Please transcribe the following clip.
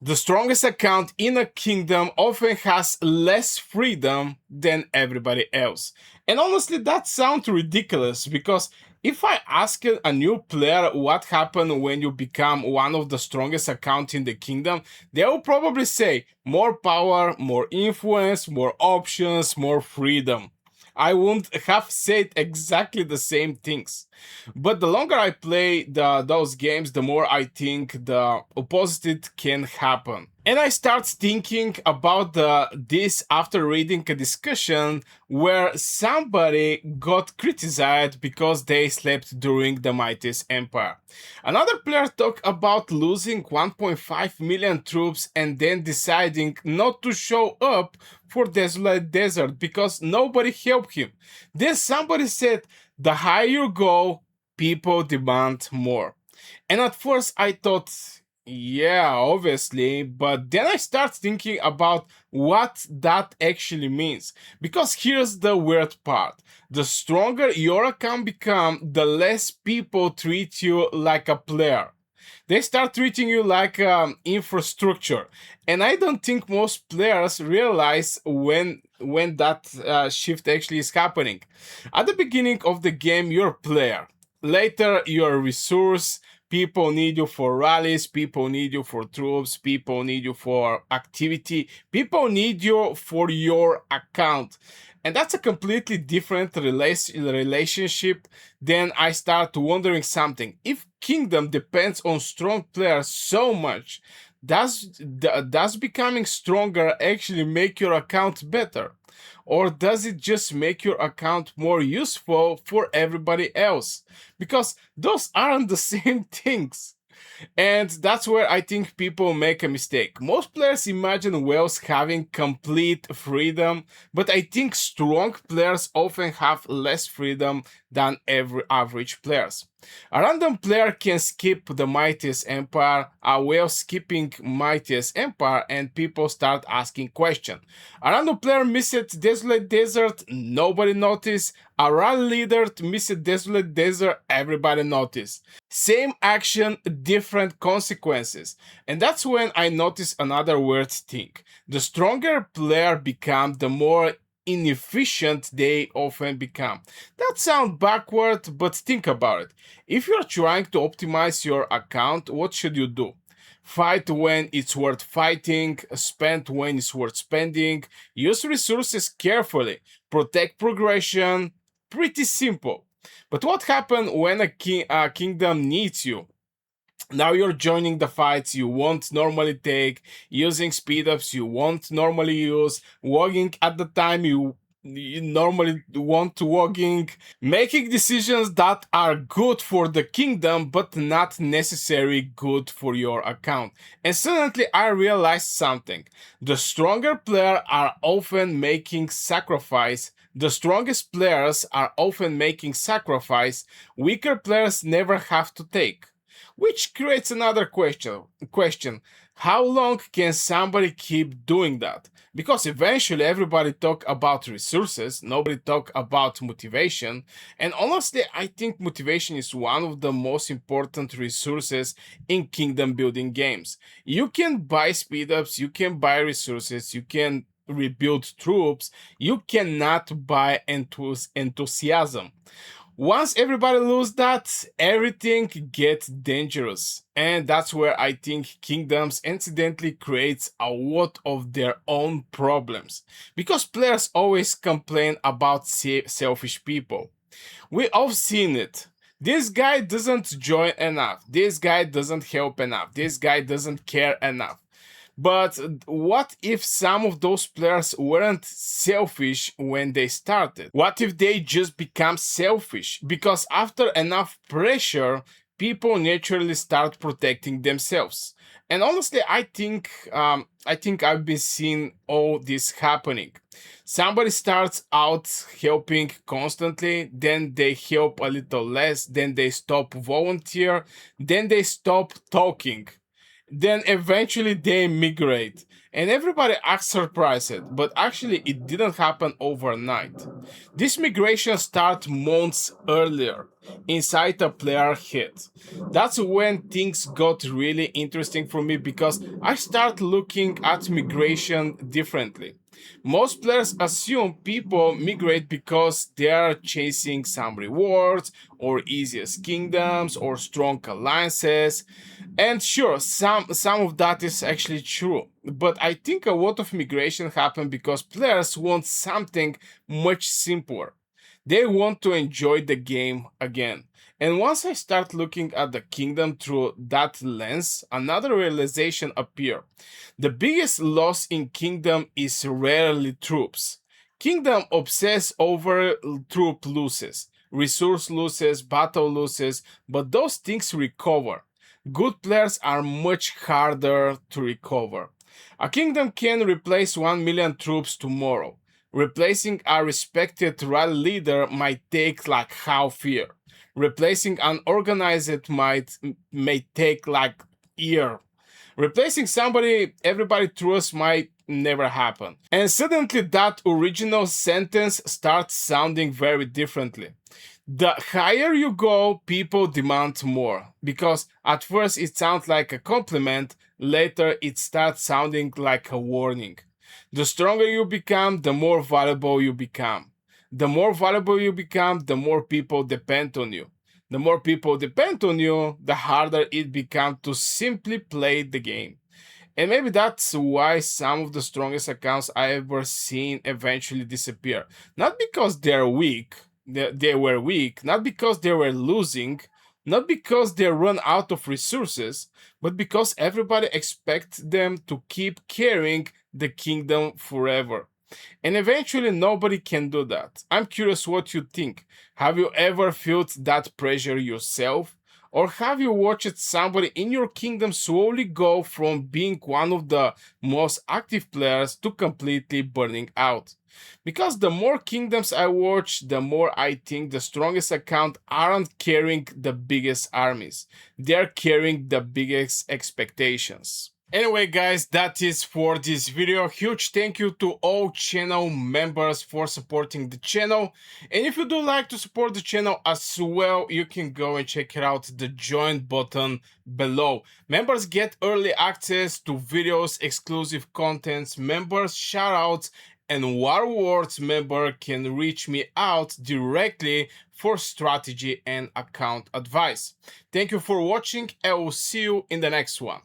The strongest account in a kingdom often has less freedom than everybody else. And honestly, that sounds ridiculous because if I ask a new player what happened when you become one of the strongest accounts in the kingdom, they will probably say more power, more influence, more options, more freedom. I wouldn't have said exactly the same things. But the longer I play those games, the more I think the opposite can happen. And I start thinking about this after reading a discussion where somebody got criticized because they slept during the Mightiest Empire. Another player talked about losing 1.5 million troops and then deciding not to show up for Desolate Desert because nobody helped him. Then somebody said, the higher you go, people demand more. And at first I thought, yeah, obviously, but then I start thinking about what that actually means. Because here's the weird part. The stronger your account become, the less people treat you like a player. They start treating you like infrastructure, and I don't think most players realize when that shift actually is happening. At the beginning of the game, you're a player. Later, you're a resource. People need you for rallies. People need you for troops. People need you for activity. People need you for your account. And that's a completely different relationship. Then I start wondering something. If Kingdom depends on strong players so much, does becoming stronger actually make your account better? Or does it just make your account more useful for everybody else? Because those aren't the same things. And that's where I think people make a mistake. Most players imagine whales having complete freedom, but I think strong players often have less freedom than every average players. A random player can skip the Mightiest Empire, a whale skipping Mightiest Empire, and people start asking questions. A random player missed Desolate Desert, nobody noticed. A rally leader missed Desolate Desert, everybody noticed. Same action, different consequences. And that's when I notice another weird thing. The stronger player become, the more inefficient they often become. That sounds backward, but think about it. If you're trying to optimize your account, what should you do? Fight when it's worth fighting, spend when it's worth spending, use resources carefully, protect progression. Pretty simple. But what happens when a kingdom needs you? Now you're joining the fights you won't normally take, using speed ups you won't normally use, walking at the time you normally want to walking, making decisions that are good for the kingdom but not necessarily good for your account. And suddenly I realized something. The stronger players are often making sacrifice. The strongest players are often making sacrifice weaker players never have to take. Which creates another question. How long can somebody keep doing that? Because eventually everybody talk about resources, nobody talk about motivation. And honestly, I think motivation is one of the most important resources in kingdom building games. You can buy speed ups, you can buy resources, you can rebuild troops, you cannot buy enthusiasm. Once everybody lose that, everything gets dangerous. And that's where I think Kingdoms incidentally creates a lot of their own problems. Because players always complain about selfish people. We all seen it. This guy doesn't join enough. This guy doesn't help enough. This guy doesn't care enough. But what if some of those players weren't selfish when they started? What if they just become selfish? Because after enough pressure, people naturally start protecting themselves. And honestly, I think I've been seeing all this happening. Somebody starts out helping constantly, then they help a little less, then they stop volunteer, then they stop talking, then eventually they migrate. And everybody acts surprised, but actually it didn't happen overnight. This migration starts months earlier, inside a player head. That's when things got really interesting for me because I start looking at migration differently. Most players assume people migrate because they are chasing some rewards or easiest kingdoms or strong alliances. And sure, some of that is actually true. But I think a lot of migration happen because players want something much simpler. They want to enjoy the game again. And once I start looking at the kingdom through that lens, another realization appear. The biggest loss in kingdom is rarely troops. Kingdom obsess over troop losses, resource losses, battle losses, but those things recover. Good players are much harder to recover. A kingdom can replace 1 million troops tomorrow. Replacing a respected rally leader might take like half year. Replacing an organized may take like year. Replacing somebody everybody trusts might never happen. And suddenly that original sentence starts sounding very differently. The higher you go, people demand more. Because at first it sounds like a compliment, later it starts sounding like a warning. The stronger you become, the more valuable you become. The more valuable you become, the more people depend on you. The more people depend on you, the harder it becomes to simply play the game. And maybe that's why some of the strongest accounts I ever seen eventually disappear. Not because they're weak, they were weak, not because they were losing, not because they run out of resources, but because everybody expects them to keep carrying the kingdom forever. And eventually nobody can do that. I'm curious what you think. Have you ever felt that pressure yourself? Or have you watched somebody in your kingdom slowly go from being one of the most active players to completely burning out? Because the more kingdoms I watch, the more I think the strongest account aren't carrying the biggest armies. They're carrying the biggest expectations. Anyway guys, that is for this video. Huge thank you to all channel members for supporting the channel. And if you do like to support the channel as well, you can go and check it out, the join button below. Members get early access to videos, exclusive contents, members shoutouts, and War Wars member can reach me out directly for strategy and account advice. Thank you for watching. I will see you in the next one.